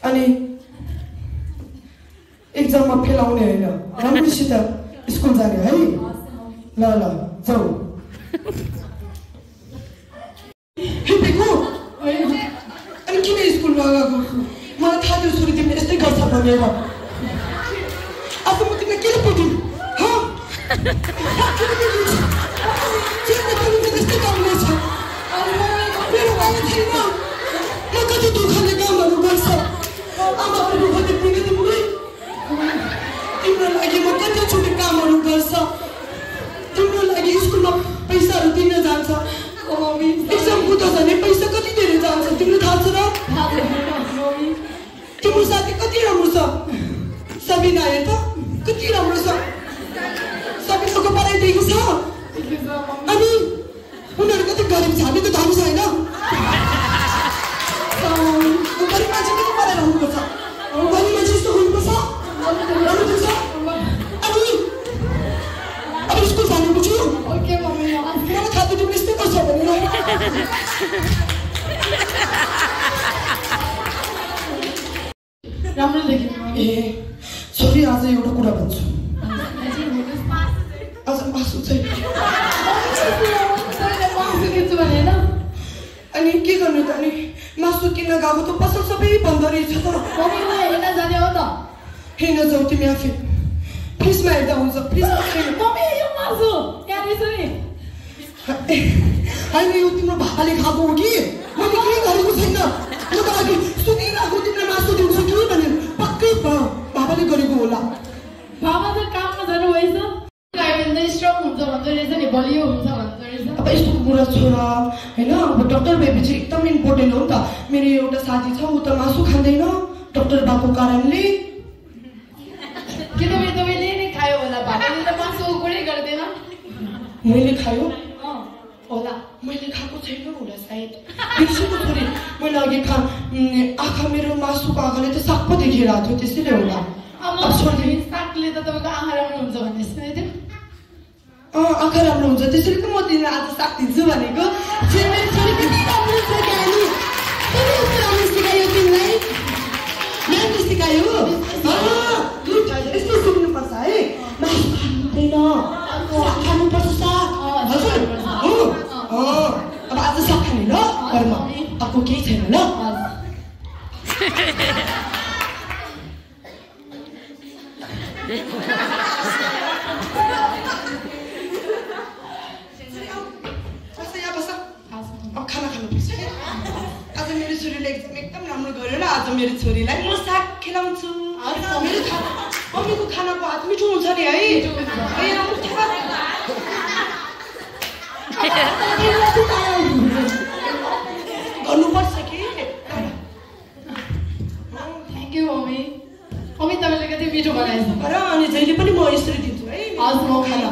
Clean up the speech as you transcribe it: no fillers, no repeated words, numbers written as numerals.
अनि एक्जाममा फेल आउने होइन राम्रोसित स्कुल जाने है ल ल जाऊ अनि किन स्कुल नगएको मलाई थाहा थियो सुरु तिमीले यस्तै गर्छ भनेर आज म तिमीलाई किन पिटिँ यस्तै गर्नेछ मेरो बाबा छैन म कति दुःखले कामहरू गर्छ आमाको दुःख देख्ने तिमीले तिम्रो लागि म कतिचोटि कामहरू गर्छ तिम्रो लागि स्कुलमा पैसाहरू दिन जान्छ एक्जामको त झन् पैसा कति धेरै जान्छ तिमीले थाहा छ र तिम्रो साथी कति राम्रो छ सबिना हेर त कति राम्रो छ सबिनाको पढाइदेखि छ अनि उनीहरू कति गरिब छ हामी त धनी छैन गरिब मान्छे कति पढाएर हुनुपर्छ गरिब मान्छे यस्तो हुनुपर्छ अनि अब स्कुल जानु बुझ्यो मलाई थाहा थियो तिमीले यस्तै गर्छ भनेर राम्रो देख्यो ए छोरी आज एउटा कुरा भन्छु आज मासु चाहिँ अनि के गर्ने त अनि मासु किन्न गएको त पसल सबै बन्द रहेछ त हेर्न जाने हो त हेर्न जाऊ तिमी आफै फ्रिजमा हेर्दा हुन्छ फ्रिजमा होइन यो तिम्रो भापाले खाएको हो कि मैले केही गरेको छैन म त अघि सुनिरहेको तिमीलाई मासु दिन्छु कि भनेर पक्कै भापाले गरेको होला बाबा त काममा जानु भएछ स्ट्रङ हुन्छ भन्दो रहेछ नि बलियो हुन्छ भन्दो रहेछ अब यस्तो कुरा छोरा होइन अब डक्टर भएपछि एकदम इम्पोर्टेन्ट हो नि त मेरो एउटा साथी छ ऊ त मासु खाँदैन डक्टर भएको कारणले किनभने तपाईँले नै खायो होला बाबाले त मासु कुरै गर्दैन मैले खायो होला मैले खाएको छैन होला सायद बिर्सेको छोरी मैले अघि आँखा मेरो मासुको आँखाले त साग पो देखिरहेको थियो त्यसैले होला सागले त तपाईँको आँखा राम्रो हुन्छ भन्ने सुनेको थियो आँखा राम्रो हुन्छ त्यसरी त म तिमीलाई आज साग दिन्छु भनेको मेरो छोरी कति राम्रो छ ज्ञानी कति राम्रो सिकायो तिमीलाई राम्रो सिकायो यस्तो सिक्नुपर्छ है मासु खानु हुँदैन साग खानुपर्छ साग हजुर अब आज साग खाने ल घरमा अर्को केही छैन ल अब खाना खानुपर्छ आज मेरो छोरीले एक्जाम एकदम राम्रो गर्यो र आज मेरो छोरीलाई म साग खिलाउँछु मम्मीको खानाको हात मिठो हुन्छ नि है गर्नुपर्छ कि थ्याङ्क यू मम्मी तपाईँले कति मिठो बनाएछ र अनि जहिले पनि म यसरी दिन्छु है हजुर म खाना